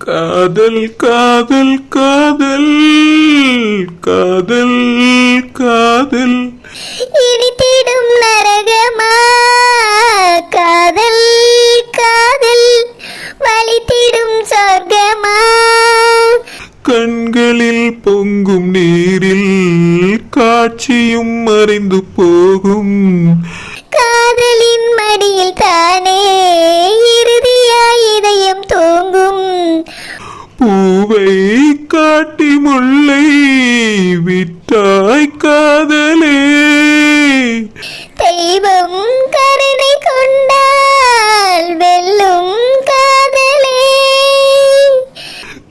காதல் காதல் காதல் காதல் காதல் இனித்திடும் நரகமா காதல் காதல் வலித்திடும் சொர்க்கமா கண்களில் பொங்கும் நீரில் காட்சியும் மறைந்து போகும் காதலின் மடியில் தானே இறுதியாய் இதயம் தூங்கும் பூவை காட்டி முல்லை விட்டாய் காதலே தெய்வம் கருணை கொண்டால் வெல்லும் காதலே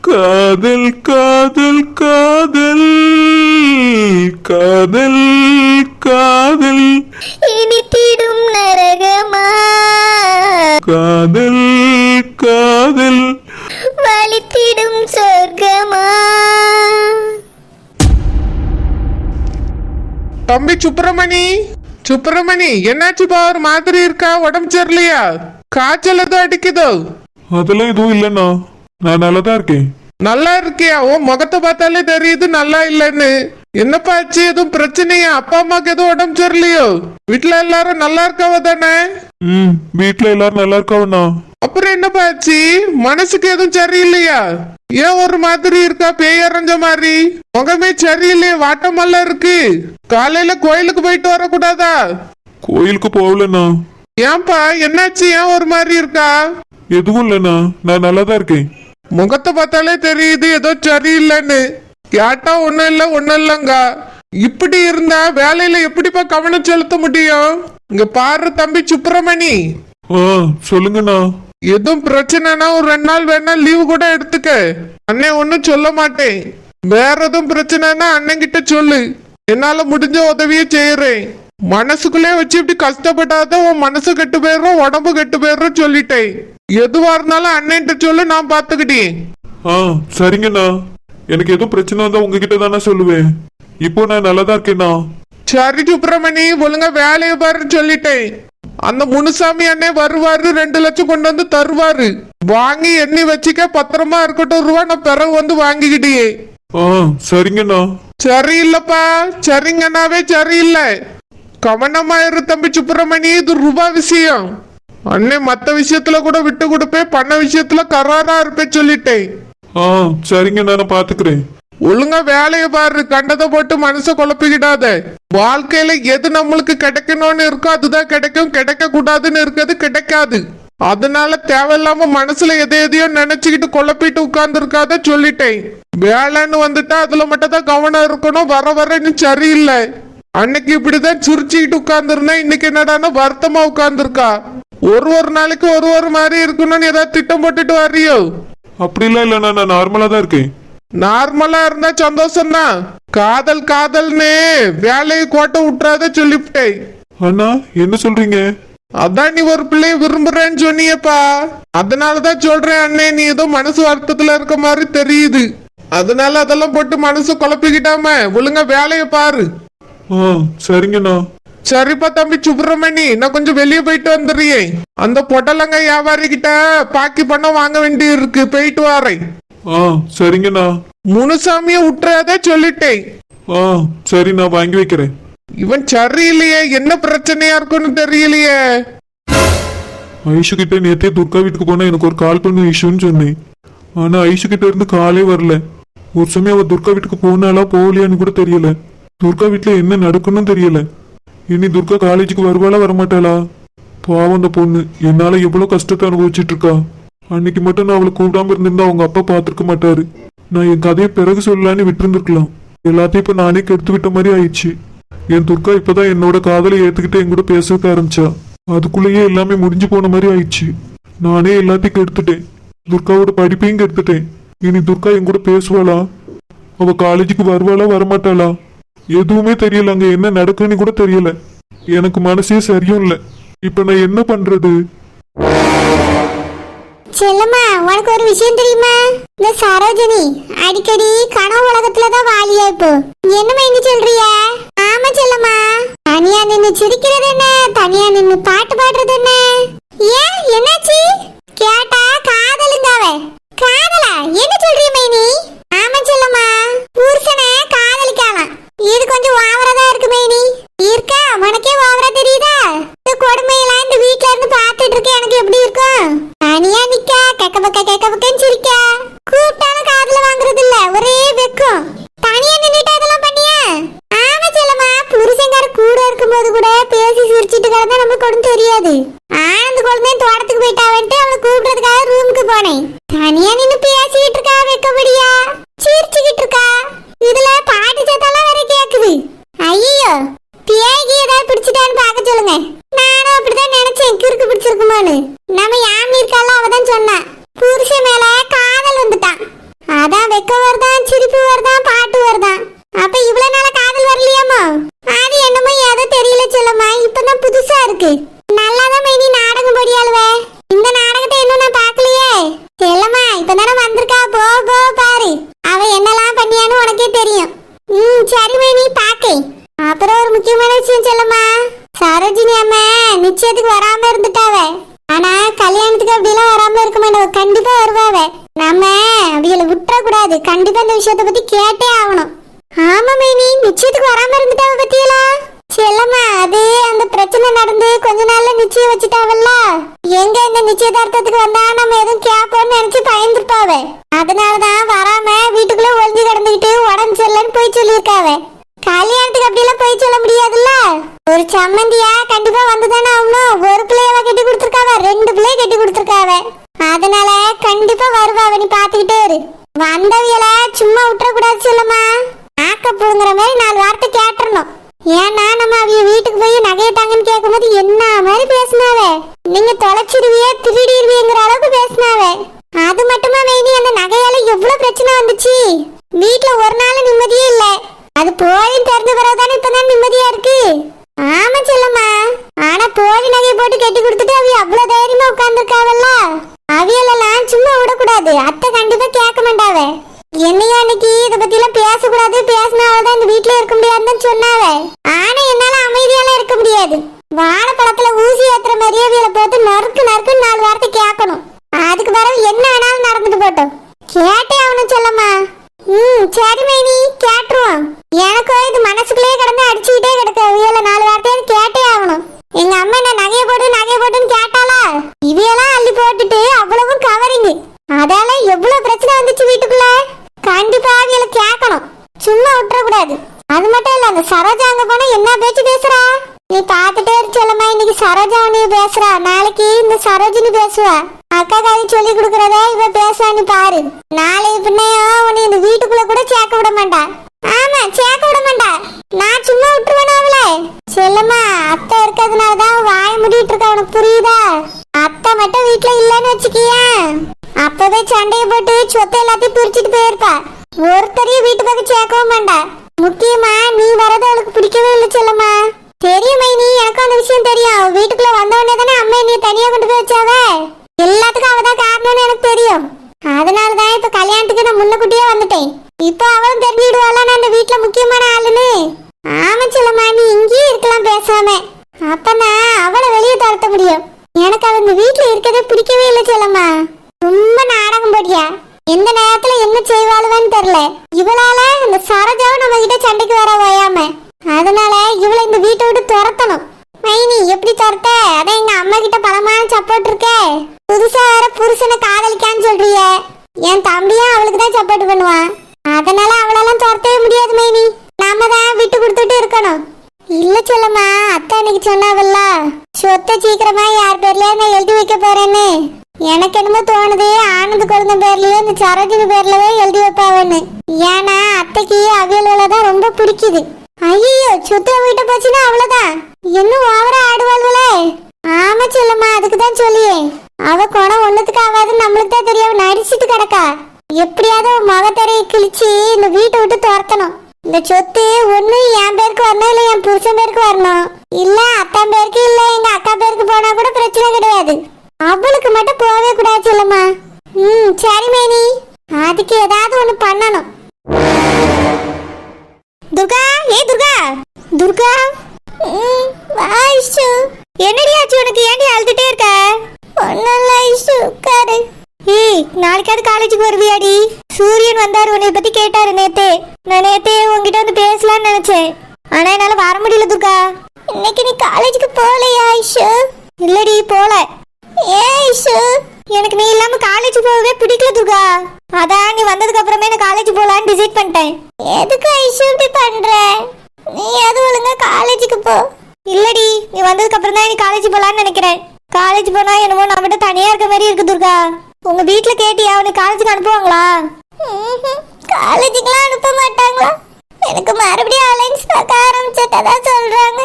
காதல் காதல் காதல் காதல் காதல் இனித்திடும் நரகமா காதல் காதல் வலித்திடும் சொர்க்கமா. தம்பி சுப்பிரமணி என்னாச்சுப்பா ஒரு மாதிரி இருக்கா? உடம்பு சரியில்லையா? காய்ச்சல் எதுவும் அடிக்குதோ? அதெல்லாம் எதுவும் இல்லைண்ணா, நான் நல்லாதான் இருக்கேன். நல்லா இருக்கியா? உன் முகத்தை பார்த்தாலே தெரியுது நல்லா இல்லைன்னு. என்னப்பா ஆச்சு? எதுவும் பிரச்சனையா? அப்பா அம்மாக்கு எதுவும் உடம்பு சரியில்லையோ? வீட்டுல எல்லாரும் நல்லா இருக்காவ தானே? வீட்டுல எல்லாரும் நல்லா இருக்காவண்ணா. அப்புறம் என்னப்பா ஆச்சு? மனசுக்கு எதுவும் சரியில்லையா? ஏன் ஒரு மாதிரி இருக்கா? பேய் அரைஞ்ச மாதிரி முகமே சரியில்லையே, வாட்டமெல்லாம் இருக்கு. காலையில கோயிலுக்கு போயிட்டு வரக்கூடாதா? கோயிலுக்கு போகலண்ணா. ஏன்பா என்னாச்சு? ஏன் ஒரு மாதிரி இருக்கா? எதுவும் இல்லைண்ணா, நான் நல்லாதான் இருக்கேன். முகத்தை பார்த்தாலே தெரியுது ஏதோ சரியில்லைன்னு. கேட்டா ஒண்ணும் இல்லங்க. இப்படி இருந்தா வேலையில எப்படிப்பா கவனம் செலுத்த முடியும்? இங்க பாரு தம்பி சுப்பிரமணி, சொல்லுங்கண்ணா. எதுவும் பிரச்சனைனா ஒரு 2 நாள் வேணா லீவு கூட எடுத்துக்க. அண்ணன் ஒன்னும் சொல்ல மாட்டேன். வேற எதுவும் பிரச்சனைனா அண்ணன் கிட்ட சொல்லு, என்னால முடிஞ்ச உதவியே செய்யறேன். மனசுக்குள்ளே வச்சு இப்படி கஷ்டப்பட்டாத உன் மனசு கெட்டு போயிடும், உடம்பு கெட்டு போயிடும் சொல்லிட்டேன். எதுவா இருந்தாலும் அண்ணன்ட்ட சொல்லு, நான் பாத்துக்கிட்டேன். சரிங்கண்ணா. எனக்கு எதுவும் பிரச்சனை வந்தா உங்ககிட்ட தானே சொல்லுவேன். இப்போ நான் நல்லாதான் இருக்கேண்ணா. சரி சுப்பிரமணி, ஒழுங்கா வேலையை பாருன்னு சொல்லிட்டேன். அந்த முனுசாமி அண்ணன் வருவாரு, 2 லட்சம் கொண்டு வந்து தருவாரு. வாங்கி எண்ணி வச்சுக்க, பத்திரமா இருக்கட்டும். ரூபா நான் பிறகு வந்து வாங்கிக்கிட்டியே. சரிங்கண்ணா. சரியில்லப்பா, சரிங்கண்ணாவே சரியில்லை. கவனமா இரு தம்பி சுப்பிரமணி, இது ரூபா விஷயம். அண்ணன் மத்த விஷயத்துல கூட விட்டு கொடுப்பேன், பண்ண விஷயத்துல கராரா இருப்பேன் சொல்லிட்டேன். சரிங்கண்ணா, நான் பாத்துக்கிறேன். ஒழுங்கா வேலையை பாரு, கண்டதை போட்டு மனச குழப்பிக்கிடாத. வாழ்க்கையில எது நம்மளுக்கு கிடைக்கணும்னு இருக்கோ அதுதான் கிடைக்கும், கிடைக்க கூடாதுன்னு இருக்கிறது கிடைக்காது. அதனால தேவையில்லாம மனசுல எதையோ நினைச்சுக்கிட்டு குழப்பிட்டு உட்கார்ந்து இருக்காத சொல்லிட்டேன். வேலைன்னு வந்துட்டா அதுல மட்டும் தான் கவனம் இருக்கணும். வர வர இன்னும் சரியில்லை. அன்னைக்கு இப்படிதான் சிரிச்சுக்கிட்டு உட்கார்ந்து இருந்தேன், இன்னைக்கு என்னடானா வருத்தமா உட்கார்ந்துருக்கா. ஒரு நாளைக்கு ஒரு மாதிரி இருக்கணும்னு ஏதாவது திட்டம் போட்டுட்டு வர்றியோ? அப்படிலாம் இல்லைண்ணா, நான் நார்மலா தான் இருக்கேன். நார்மலா இருந்தா சந்தோஷம் தான். காதல்னு வேலையை கோட்டை விட்டுறாத சொல்லிவிட்டேன். அண்ணா என்ன சொல்றீங்க? அதான் நீ ஒரு பிள்ளைய விரும்புறேன்னு சொன்னியப்பா, அதனாலதான் சொல்றேன் அண்ணே. நீ ஏதோ மனசு வருத்தத்துல இருக்க மாதிரி தெரியுது. அதனால அதெல்லாம் போட்டு மனசு குழப்பிக்கிட்டாம ஒழுங்கா வேலையை பாரு. சரிங்கண்ணா. சரிப்பா தம்பி சுப்பிரமணி, நான் கொஞ்சம் வெளியே போயிட்டு வந்துடுறேன். அந்த பொட்டலங்க வியாபாரி கிட்ட பாக்கி பணம் வாங்க வேண்டி இருக்கு, போயிட்டு வரேன். சரிங்கண்ணா. முனுசாமிய விட்டுறத சொல்லிட்டேன். சரி, நான் வாங்கி வைக்கிறேன். இவன் சரியில்லையே, என்ன பிரச்சனையா இருக்குன்னு தெரியலையே. ஐஷு கிட்ட நேத்தே துர்கா வீட்டுக்கு போனா எனக்கு ஒரு கால் பண்ணு இஷ்யூன்னு சொன்னேன். ஆனா ஐஷு கிட்ட இருந்து காலே வரல. ஒரு சமயம் அவ துர்கா வீட்டுக்கு போனாலா போகலையான்னு கூட தெரியல. துர்கா வீட்டுல என்ன நடக்குன்னு தெரியல. இனி துர்கா காலேஜுக்கு வருவாளா வரமாட்டாளா? பாவம் அந்த பொண்ணு என்னால எவ்வளவு கஷ்டத்தை அனுபவிச்சுட்டு இருக்கா. அன்னைக்கு மட்டும் நான் அவளை கூப்பிடாம இருந்திருந்தா அவங்க அப்பா பாத்துருக்க மாட்டாரு. நான் என் கதையை பிறகு சொல்லலான்னு விட்டு இருந்திருக்கலாம். எல்லாத்தையும் இப்ப நானே கெடுத்து விட்ட மாதிரி ஆயிடுச்சு. என் துர்கா இப்பதான் என்னோட காதலை ஏத்துக்கிட்டு என் கூட பேச ஆரம்பிச்சா. அதுக்குள்ளேயே எல்லாமே முடிஞ்சு போன மாதிரி ஆயிடுச்சு. நானே எல்லாத்தையும் கெடுத்துட்டேன். துர்காவோட படிப்பையும் கெடுத்துட்டேன். இனி துர்கா என் கூட பேசுவாளா? அவ காலேஜுக்கு வருவாளா வரமாட்டாளா? எதுவுமே தெரியல. அங்க என்ன நடக்குன்னு கூட தெரியல. எனக்கு மனசே சரியும் இல்ல. இப்ப நான் என்ன பண்றது? செல்லம்மா, உனக்கு ஒரு விஷயம் தெரியுமா? இந்த சரோஜினி அடிக்கடி கனவு உலகத்துலதான் வாலியா. இப்போ என்னமா இங்க சொல்றிய? ஆமா செல்லம்மா, தனியா நின்னு சிரிக்கிறது என்ன, தனியா நின்னு பாட்டு பாடுறது என்ன? ஏன் என்னாச்சு கேட்டா காதலுங்காவ. காதலா? பேசிக்கிட்டு இருக்க எனக்கு எப்படி இருக்கும்? தனியா நிக்க கக்க பக்கன்னு சிரிக்க. கூப்பிட்டாலும் காதுல வாங்குறது இல்ல, ஒரே வெக்கம். தனியா நின்னுட்டு அதெல்லாம் பண்ணியா? ஆமா செல்லம்மா, புருஷங்கார கூட இருக்கும்போது கூட பேசி சிரிச்சிட்டு கிடந்தா நமக்கு ஒன்றும் தெரியாது. ஆனந்த் குழந்தை தோட்டத்துக்கு போயிட்டாவன்ட்டு அவளை கூப்பிடுறதுக்காக ரூமுக்கு போனேன். தனியா நின்னு பேசிக்கிட்டு இருக்கா, வெக்கப்படியா சிரிச்சுக்கிட்டு இருக்கா. இதுல பாட்டு சத்தெல்லாம் வேற கேக்குது. ஐயோ, பேய்க்கு ஏதாவது பிடிச்சிட்டான்னு பார்க்க சொல்லுங்க. நானும் அப்படிதான் நினைச்சேன், கிறுக்கு பிடிச்சிருக்குமான்னு. நம்ம யாமி இருக்கால, அவதான் சொன்னா புருஷன் மேல காதல் வந்துட்டான். அதான் வெக்கம் வருதான், சிரிப்பு வருதான், பாட்டு வருதான். அப்ப இவ்வளவு நாள காதல் வரலையாமோ? அது என்னமோ ஏதோ தெரியல செல்லம்மா, இப்பதான் புதுசா இருக்கு. நல்லாதான் மைனி நாடகம் படியாளுவே. இந்த நாடகத்தை இன்னும் நான் பார்க்கலையே. செல்லம்மா இப்பதானே வந்திருக்கா, போ பாரு. அவ என்னெல்லாம் பண்ணியான்னு உனக்கே தெரியும். சரி மைனி பாக்கே. அப்புறம் ஒரு முக்கியமான விஷயம் செல்லம்மா, சரோஜினி அம்மா நிச்சயத்துக்கு வராம இருந்துட்டாவ. ஆனா கல்யாணத்துக்கு அப்படிலாம் வராம இருக்க மாட்டோம், கண்டிப்பா வருவாவ. நம்ம அவியலை விட்டுற கூடாது, கண்டிப்பா இந்த விஷயத்த பத்தி கேட்டே ஆகணும். ஆமா மைனி, நிச்சயத்துக்கு வராம இருந்துட்டாவ பத்தியலா? செல்லம்மா அது அந்த பிரச்சனை நடந்து கொஞ்ச நாள்ல நிச்சயம் வச்சுட்டாவல்ல. எங்க இந்த நிச்சயதார்த்தத்துக்கு வந்தா நம்ம எதுவும் கேப்போம்னு நினைச்சு பயந்துருப்பாவ. அதனாலதான் வராம வீட்டுக்குள்ள ஒளிஞ்சு கிடந்துகிட்டு உடம்பு சரியில்லைன்னு போய் சொல்லியிருக்காவ. கல்யாணத்துக்கு அப்படிலாம் போய் சொல்ல முடியாதுல்ல. ஒரு சம்மந்தியா கண்டிப்பா வந்துதானே ஆகணும். ஒரு பிள்ளையவா கட்டி கொடுத்துருக்காவ, 2 பிள்ளைய கட்டி கொடுத்துருக்காவ. அதனால கண்டிப்பா வருவாவ, நீ பாத்துக்கிட்டே இரு. வந்தவியல சும்மா விட்டுற கூடாது செல்லம்மா. ஆக்க புடுங்குற மாதிரி 4 வார்த்தை கேட்டுறணும். ஏன்னா நம்ம அவிய வீட்டுக்கு போய் நகையை தாங்கன்னு கேட்கும் போது என்ன மாதிரி பேசினாவே, நீங்க தொலைச்சிருவியே திருடிடுவீங்கிற அளவுக்கு பேசினாவே. அது மட்டுமா மைனி, அந்த நகையால எவ்வளவு பிரச்சனை வந்துச்சு. வீட்டுல ஒரு நாள் நிம்மதியே இல்ல. அது போலின்னு தெரிஞ்ச பிறகுதானே இப்பதான் நிம்மதியா இருக்கு. ஆமா செல்லம்மா, ஆனா போலி நகையை போட்டு கட்டி கொடுத்துட்டு அவிய அவ்வளவு தைரியமா உட்கார்ந்துருக்காவல்ல. அவியலெல்லாம் சும்மா விடக்கூடாது, அத்தை கண்டிப்பா கேட்க மாட்டாவே. என்னையா அன்னைக்கு இதை பத்தி எல்லாம் பேசக்கூடாது, பேசினால்தான் இந்த வீட்டுல இருக்க முடியாதுன்னு சொன்னாவே. ஆனா என்னால அமைதியால இருக்க முடியாது. வாழைப்பழத்துல ஊசி ஏத்துற மாதிரியே வீல போட்டு நறுக்கு 4 வார்த்தை கேட்கணும். அதுக்கு பிறகு என்ன வேணாலும் நடந்துட்டு போட்டோம், கேட்டே ஆகணும் செல்லம்மா. சரி மைனி, கேட்டுருவோம். எனக்கோ இது மனசுக்குள்ளே கிடந்து அடிச்சுக்கிட்டே கிடக்க. வீல 4 வார்த்தையாவது கேட்டே ஆகணும். எங்க அம்மா என்ன நகையை போட்டுன்னு கேட்டாளா? இவையெல்லாம் அள்ளி போட்டுட்டு அவ்வளவும் கவரிங். அதால எவ்வளவு பிரச்சனை வந்துச்சு வீட்டுக்குள்ள. கண்டிப்பா அவியல கேட்கணும், சும்மா விட்டுற கூடாது. அது மட்டும் இல்ல, அந்த சரோஜா அங்க போனா என்ன பேச்சு பேசுறா நீ பாத்துட்டே சொல்லமா. இன்னைக்கு சரோஜா உன்னைய பேசுறா, நாளைக்கு இந்த சரோஜினி பேசுவா. அக்கா காரி சொல்லி கொடுக்கறத இவ பேசுவா, நீ பாரு. நாளைக்கு பின்னையும் உன்னை இந்த வீட்டுக்குள்ள கூட சேர்க்க விட மாட்டா. ஆமா, சேர்க்க விட மாட்டா. நான் சும்மா விட்டுருவேன் அவள. செல்லம்மா அத்தை இருக்கிறதுனாலதான் வாய முடிட்டு இருக்கா, உனக்கு புரியுதா? அத்தை மட்டும் வீட்டுல இல்லன்னு வச்சுக்கியா, அப்பவே சண்டைய போட்டு சொத்தை எல்லாத்தையும் பிரிச்சுட்டு போயிருப்பா. ஒருத்தரையும் வீட்டு பக்கம் சேர்க்கவும் மாட்டா. முக்கியமா நீ வரது அவளுக்கு பிடிக்கவே இல்லை செல்லம்மா. தெரியும் மைனி, எனக்கும் அந்த விஷயம் தெரியும். வீட்டுக்குள்ள வந்த உடனே தானே அம்மா நீ தனியா கொண்டு போய் வச்சாவ. எல்லாத்துக்கும் அவதான் காரணம்னு எனக்கு தெரியும். அதனாலதான் இப்ப கல்யாணத்துக்கு நான் முன்னக்கூட்டியே வந்துட்டேன். இப்போ அவளும் தெரிஞ்சுடுவாள நான் இந்த வீட்டுல முக்கியமான ஆளுன்னு. ஆமா செல்லம்மா, நீ இங்கேயே இருக்கலாம் பேசாம. அப்பதான் அவளை வெளியே தரட்ட முடியும். எனக்கு அவ இந்த வீட்டுல இருக்கதே பிடிக்கவே இல்லை செல்லம்மா. ரொம்ப நாடகம் போடியா, எந்த நேரத்துல என்ன செய்வாளுவான்னு தெரியல. இவளால இந்த சரோஜாவும் நம்ம கிட்ட சண்டைக்கு வர ஓயாம. அதனால இவளை இந்த வீட்டை விட்டு துரத்தணும். மைனி எப்படி துரத்த? அதான் எங்க அம்மா கிட்ட பலமான சப்போர்ட் இருக்க. புதுசா வேற புருஷனை காதலிக்கான்னு சொல்றிய. என் தம்பியும் அவளுக்கு தான் சப்போர்ட் பண்ணுவான். அதனால அவளெல்லாம் துரத்தவே முடியாது மைனி. நாம தான் விட்டு கொடுத்துட்டு இருக்கணும். இல்ல சொல்லம்மா, அத்தை அன்னைக்கு சொன்னாவல்ல சொத்தை சீக்கிரமா யார் பேர்லயே நான் எழுதி வைக்க போறேன்னு. எனக்கு என்னமோ தோணுது ஆனந்த் குழந்தை பேர்லயே இந்த சரோஜினி பேர்லவே எழுதி வைப்பாவன்னு. ஏன்னா அத்தைக்கு அவியல்தான் ரொம்ப பிடிக்குது. ஐயோ, சொத்தை வீட்டை போச்சுன்னா அவ்வளவுதான், இன்னும் ஓவரா ஆடுவாள்வளே. ஆமா செல்லம்மா, அதுக்குதான் சொல்லியே. அவ குணம் ஒண்ணுத்துக்கு ஆகாதுன்னு நம்மளுக்கு தான் தெரியும். நடிச்சிட்டு கிடக்கா. எப்படியாவது முகத்தரையை கிழிச்சு இந்த வீட்டை விட்டு துரத்தணும். இந்த சொத்து ஒண்ணு என் பேருக்கு வரணும், இல்ல என் புருஷன் பேருக்கு வரணும், இல்ல அத்தான் பேருக்கு, இல்ல எங்க அக்கா பேருக்கு போனா கூட பிரச்சனை கிடையாது. அவளுக்கு மட்டும் போகவே கூடாது செல்லம்மா. சரி மைனி, அதுக்கு ஏதாவது ஒண்ணு பண்ணணும். துர்கா, ஏ துர்கா, துர்கா. ஐஷு, என்னடி ஆச்சு உனக்கு? ஏன்டி அழுதுட்டே இருக்க? ஒன்னும் ஐஷு, உட்காரு. ஏய், நாளைக்காவது காலேஜுக்கு வருவியாடி? சூரியன் வந்தாரு, உன்னை பத்தி கேட்டாரு நேத்தே. நான் நேத்தே உங்ககிட்ட வந்து பேசலாம்னு நினைச்சேன், ஆனா என்னால வர முடியல துர்கா. இன்னைக்கு நீ காலேஜுக்கு போகலையா ஐஷு? இல்லடி போல. துர்கா. அதான் நீ வந்ததுக்கு அப்புறமே நான் காலேஜ் போலான்னு டிசைட் பண்ணிட்டேன். எதுக்கு ஐஷு இப்படி பண்ற? நீ அது ஒழுங்கா காலேஜுக்கு போ. இல்லடி, நீ வந்ததுக்கு அப்புறம் தான் நீ காலேஜ் போலான்னு நினைக்கிறேன். காலேஜ் போனா என்னமோ நான் மட்டும் தனியா இருக்க மாதிரி இருக்கு துர்கா. உங்க வீட்ல கேட்டியா அவனை காலேஜுக்கு அனுப்புவாங்களா? காலேஜுக்குலாம் அனுப்ப மாட்டாங்களா? எனக்கு மறுபடியும் அலைன்ஸ் பார்க்க ஆரம்பிச்சதா சொல்றாங்க.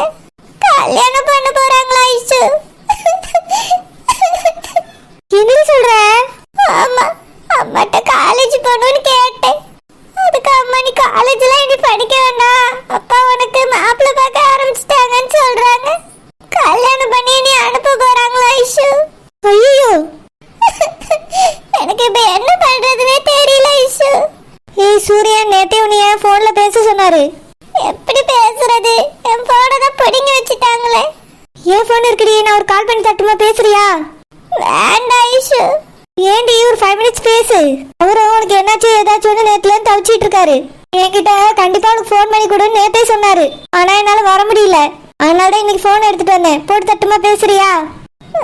கல்யாணம் பண்ண போறாங்களா ஐஷு? என்ன சொல்ற? ஆமா, அம்மாட்ட காலேஜ் போகணும்னு கேட்டேன். அதுக்கு அம்மா நீ காலேஜ்லாம் இனி படிக்க வேண்டாம், அப்பா உனக்கு மாப்பிள்ளை பார்க்க ஆரம்பிச்சிட்டாங்கன்னு சொல்றாங்க. கல்யாணம் பண்ணி நீ அனுப்ப போறாங்களா ஐஷு? ஐயோ, எனக்கு இப்ப என்ன பண்றதுனே தெரியல ஐஷு. ஏய் சூர்யா, நேத்தே உன்னைய போன்ல பேச சொன்னாரு. எப்படி பேசுறது? என் போனை தான் பிடிங்கி வச்சுட்டாங்களே. ஏன் போன் இருக்குடி, நான் ஒரு கால் பண்ணி தட்டுமா, பேசுறியா? வேண்டாம் ஐஷு. ஏன்டி ஒரு 5 minutes பேசு. அவரும் உனக்கு என்னாச்சு ஏதாச்சும் நேத்துல தவிச்சிட்டு இருக்காரு. என்கிட்ட கண்டிப்பா உனக்கு போன் பண்ணி கூட நேத்தே சொன்னாரு. ஆனா என்னால வர முடியல. அதனால தான் இன்னைக்கு போன் எடுத்துட்டு வந்தேன். போட்டு தட்டுமா, பேசுறியா?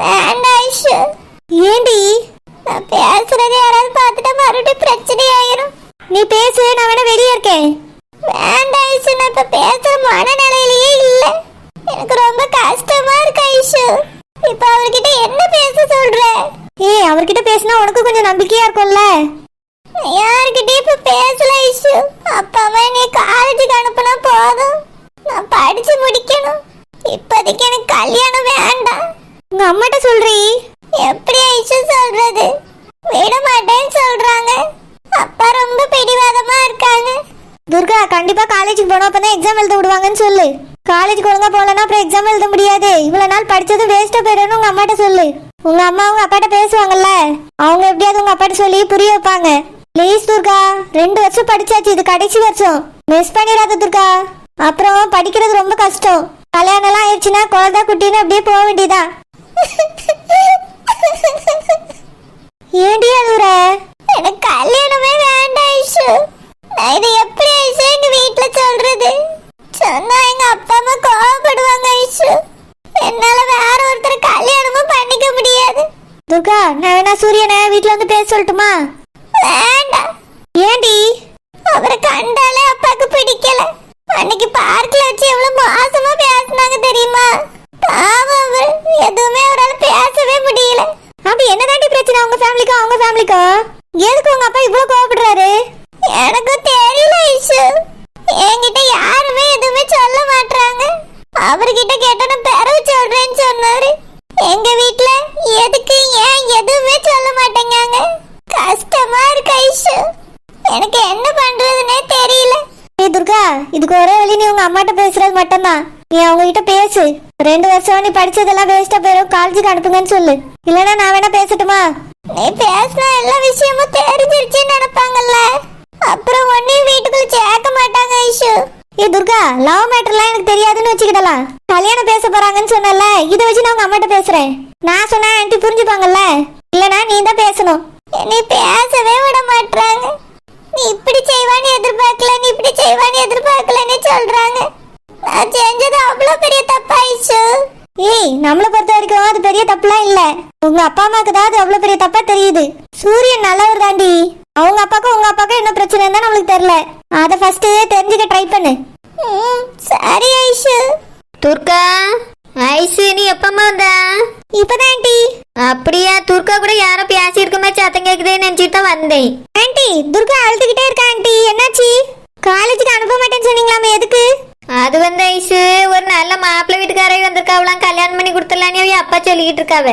வேண்டாம் ஐஷு. ஏன்டி? நான் பேசுறது யாராவது பார்த்துட்டா மறுபடியும் பிரச்சனை ஆயிரும். நீ பேசு, நான் வேணா வெளியே இருக்கேன். வேண்டாம் ஐஷு, நான் இப்ப பேசுற மனநிலையிலேயே இல்ல. எனக்கு ரொம்ப கஷ்டமா இருக்கு ஐஷு. இப்ப அவர்கிட்ட என்ன பேச சொல்ற? ஏய், அவர்கிட்ட பேசினா உனக்கு கொஞ்சம் நம்பிக்கையா இருக்கும்ல. யார்கிட்ட இப்ப பேசல ஐஷு. அப்பா அம்மா நீ காலேஜுக்கு அனுப்புனா போதும், நான் படிச்சு முடிக்கணும். இப்போதைக்கு எனக்கு கல்யாணம் வேண்டாம். உங்க அம்மாட்ட சொல்றீ? எப்படி ஐஷு சொல்றது? விட மாட்டேன்னு சொல்றாங்க. அப்பா ரொம்ப பிடிவாதமா இருக்காங்க. துர்கா, கண்டிப்பா காலேஜுக்கு போனோம், அப்பதான் எக்ஸாம் எழுத விடுவாங்கன்னு சொல்லு. காலேஜுக்கு ஒழுங்கா போலன்னா அப்புறம் எக்ஸாம் எழுத முடியாது. இவ்வளவு நாள் படிச்சது வேஸ்டா போயிடும்னு உங்க அம்மாட்ட சொல்லு. உங்க அம்மா உங்க அப்பாட்ட பேசுவாங்கல்ல, அவங்க எப்படியாவது உங்க அப்பாட்ட சொல்லி புரிய வைப்பாங்க. ப்ளீஸ் துர்கா, 2 வருஷம் படிச்சாச்சு, இது கடைசி வருஷம். மிஸ் பண்ணிடாத துர்கா. அப்புறம் படிக்கிறது ரொம்ப கஷ்டம். கல்யாணம் எல்லாம் ஆயிடுச்சுன்னா குழந்தை குட்டின்னு அப்படியே போக வேண்டியதா. ஏண்டி அழுற? எனக்கு கல்யாணமே வேண்டாம் ஐஷு. நான் இதை எப்படி ஐஷு எங்க வீட்டுல சொல்றது? சொன்னா எங்க அப்பா அம்மா கோவப்படுவாங்க ஐஷு. என்னால வேற ஒருத்தர் கல்யாணமும் பண்ணிக்க முடியாது. துர்கா, நான் வேணா சூரியனை வீட்டுல வந்து பேச சொல்லட்டுமா? வேண்டாம். ஏண்டி? அவரை கண்டாலே அப்பாக்கு பிடிக்கல. அன்னைக்கு பார்க்ல வச்சு எவ்வளவு மோசமா பேசினாங்க தெரியுமா? பாவம் அவர், எதுவுமே அவரால் பேசவே முடியல. அப்படி என்னதாண்டி பிரச்சனை உங்க ஃபேமிலிக்கும் அவங்க ஃபேமிலிக்கும்? எதுக்கு உங்க அப்பா இவ்வளவு கோவப்படுறாரு? எனக்கும் தெரியல ஐஷு. என்கிட்ட யாருமே எதுவுமே சொல்ல மாட்டாங்க. அவர்கிட்ட கேட்டா பிறகு சொல்றேன்னு சொன்னாரு. எங்க வீட்ல எதுக்கு ஏன் எதுவுமே சொல்ல மாட்டேங்காங்க. கஷ்டமா இருக்கு ஐஷு. எனக்கு என்ன பண்றதுன்னே தெரியல. ஏய் துர்கா, இதுக்கு ஒரே வழி, நீ உங்க அம்மாட்ட பேசுறது மட்டும்தான். நீ அவங்க கிட்ட பேசு. 2 வருஷம் நீ படிச்சதெல்லாம் வேஸ்டா போயிடும், காலேஜுக்கு அனுப்புங்கன்னு சொல்லு. இல்லனா நான் வேணா பேசட்டுமா? நீ பேசினா எல்லா விஷயமும் தெரிஞ்சிருச்சுன்னு நினைப்பாங்கல்ல, அப்புறம் ஒன்னையும் வீட்டுக்குள்ள சேர்க்க மாட்டாங்க ஐஷு. ஏ துர்கா, லவ் மேட்டர்லாம் எனக்கு தெரியாதுன்னு வச்சுக்கிடலாம். கல்யாணம் பேச போறாங்கன்னு சொன்னல, இதை வச்சு நான் உங்க அம்மாட்ட பேசுறேன். நான் சொன்னா ஆன்ட்டி புரிஞ்சுப்பாங்கல்ல. இல்லனா நீ தான் பேசணும். என்னை பேசவே விட மாட்டாங்க. நீ இப்படி செய்வான்னு எதிர்பார்க்கல, நீ இப்படி செய்வான்னு எதிர்பார்க்கலன்னு சொல்றாங்க. நான் செஞ்சது அவ்வளவு பெரிய தப்பாயிடுச்சு. ஏய், நம்மளை பொறுத்த வரைக்கும் அது பெரிய தப்புலாம் இல்ல. உங்க அப்பா அம்மாக்கு தான் அது அவ்வளவு பெரிய தப்பா தெரியுது. சூரியன் நல்லவர் தாண்டி. அவங்க அப்பாக்கும் உங்க அப்பாக்கும் என்ன பிரச்சனை இருந்தா நம்மளுக்கு தெரியல. அத ஃபர்ஸ்ட் தெரிஞ்சுக்க ட்ரை பண்ணு. சரி ஐஷு. துர்கா, ஐஷு நீ எப்பமா வந்த? இப்பதான் ஆண்டி. அப்படியா? துர்கா கூட யாரோ பேசி இருக்கமே, சத்தம் கேக்குதேன்னு நினைச்சிட்டு தான் வந்தேன். ஆண்டி, துர்கா அழுதுகிட்டே இருக்கா ஆண்டி. என்னாச்சு? காலேஜுக்கு அனுப்ப மாட்டேன்னு சொன்னீங்களாமே, எதுக்கு? அது வந்து ஐஷு, ஒரு நல்ல மாப்பிள்ளை வீட்டுக்காரே வந்திருக்காவலாம், கல்யாணம் பண்ணி கொடுத்துடலான்னு அவ அப்பா சொல்லிக்கிட்டு இருக்காவ.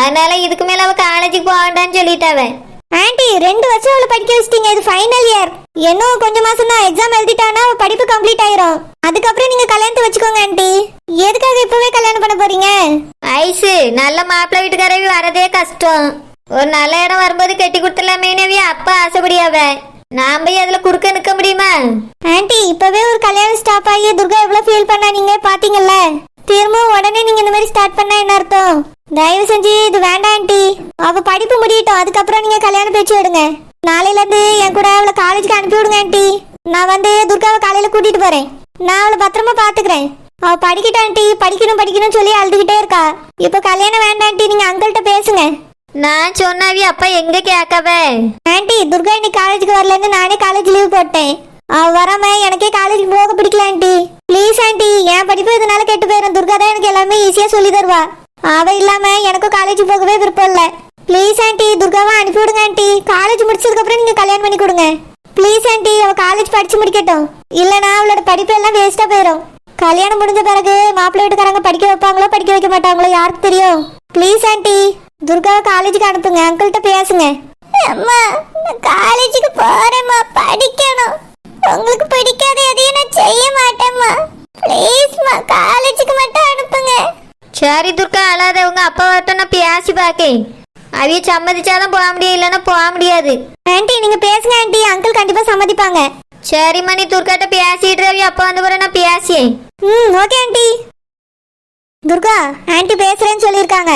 அதனால இதுக்கு மேல அவ காலேஜுக்கு போக வேண்டான்னு சொல்லிட்டாவ. ஆண்டி, 2 வருஷம் அவளை படிக்க வச்சிட்டீங்க, இது ஃபைனல் இயர். இன்னும் கொஞ்சம் மாசம் தான் எக்ஸாம் எழுதிட்டானா அவ படிப்பு கம்ப்ளீட் ஆயிரும். அதுக்கப்புறம் நீங்க கல்யாணத்தை வச்சுக்கோங்க ஆண்டி. எதுக்காக இப்பவே கல்யாணம் பண்ண போறீங்க? ஐஷு, நல்ல மாப்பிள்ளை வீட்டுக்காரே வரதே கஷ்டம். ஒரு நல்ல இடம் வரும்போது கட்டி கொடுத்துடலாமேனவே அப்பா ஆசைப்படியாவ. நான் போய் அதுல குறுக்க நிக்க முடியுமா? ஆண்டி, இப்பவே ஒரு கல்யாணம் ஸ்டாப் ஆகி துர்கா எவ்வளவு ஃபீல் பண்ணா நீங்க பாத்தீங்கல்ல. திரும்பவும் உடனே நீங்க இந்த மாதிரி ஸ்டார்ட் பண்ணா என்ன அர்த்தம்? தயவு செஞ்சு இது வேண்டாம் ஆண்டி. அவ படிப்பு முடியட்டும், அதுக்கப்புறம் நீங்க கல்யாணம் பேச்சு விடுங்க. நாளையில இருந்து என் கூட அவளை காலேஜுக்கு அனுப்பி விடுங்க ஆண்டி. நான் வந்து துர்காவை காலையில கூட்டிட்டு போறேன். நான் அவளை பத்திரமா பாத்துக்கிறேன். அவ படிக்கிட்ட ஆண்டி, படிக்கணும் படிக்கணும்னு சொல்லி அழுதுகிட்டே இருக்கா. இப்ப கல்யாணம் வேண்டாம் ஆண்டி, நீங்க அங்கிள்கிட்ட பேசுங்க. நான் சொன்னாவி அப்பா எங்க கேட்கவே. ஆண்டி துர்கா இன்னைக்கு காலேஜுக்கு வரலன்னு நானே காலேஜ் லீவ் போட்டேன். அவ வராம எனக்கே காலேஜுக்கு போக பிடிக்கல ஆண்டி. ப்ளீஸ் ஆண்டி, என் படிப்பு இதனால கெட்டு போயிடும். துர்கா தான் எனக்கு எல்லாமே ஈஸியா சொல்லி தருவா. அவ இல்லாம எனக்கும் காலேஜ் போகவே விருப்பம் இல்ல. ப்ளீஸ் ஆண்டி துர்காவை அனுப்பி விடுங்க ஆண்டி. காலேஜ் முடிச்சதுக்கு அப்புறம் நீங்க கல்யாணம் பண்ணி கொடுங்க. ப்ளீஸ் ஆண்டி, அவ காலேஜ் படிச்சு முடிக்கட்டும். இல்லனா அவளோட படிப்பு எல்லாம் வேஸ்டா போயிடும். கல்யாணம் முடிஞ்ச பிறகு மாப்பிள்ளை வீட்டுக்காரங்க படிக்க வைப்பாங்களோ படிக்க வைக்க மாட்டாங்களோ யாருக்கு தெரியும். ப்ளீஸ் ஆண்டி துர்காவை காலேஜுக்கு அனுப்புங்க. அங்கிள்கிட்ட பேசுங்க. அம்மா நான் காலேஜுக்கு போறேம்மா, படிக்கணும். உங்களுக்கு பிடிக்காத எதையும் நான் செய்ய மாட்டேம்மா. ப்ளீஸ்மா காலேஜுக்கு மட்டும் அனுப்புங்க. சரி துர்கா அழாத, உங்க அப்பா வரட்டும், நான் பேசி பார்க்கேன். அவைய சம்மதிச்சாதான் போக முடியும், இல்லைன்னா போக முடியாது. ஆண்டி நீங்க பேசுங்க ஆண்டி, அங்கிள் கண்டிப்பா சம்மதிப்பாங்க. சரிம்மா, நீ துர்காட்ட பேசிட்டு அவைய அப்பா வந்து போற, நான் பேசியேன். Okay aunty. துர்கா ஆண்டி பேசுறேன்னு சொல்லியிருக்காங்க.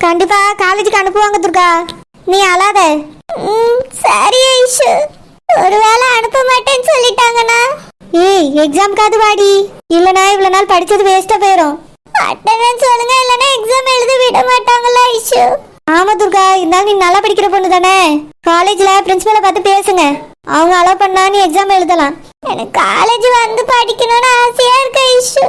கண்டிப்பா காலேஜுக்கு அனுப்புவாங்க துர்கா, நீ அழாத. சரி ஐஷு, ஒருவேளை அனுப்ப மாட்டேன்னு சொல்லிட்டாங்கண்ணா. ஏய் எக்ஸாம்காவது வாடி, இல்லனா இவ்வளவு நாள் படிச்சது வேஸ்டா போயிடும். அட்டெண்டன்ஸ் சொல்லுங்க, இல்லனா எக்ஸாம் எழுத விட மாட்டாங்கல்ல ஐஷு. ஆமா துர்கா, இருந்தாலும் நீ நல்லா படிக்கிற பொண்ணு தானே. காலேஜ்ல பிரின்சிபலை பார்த்து பேசுங்க, அவங்க அலோவ் பண்ணா நீ எக்ஸாம் எழுதலாம். எனக்கு காலேஜ் வந்து படிக்கணும்னு ஆசையா இருக்கு ஐஷு.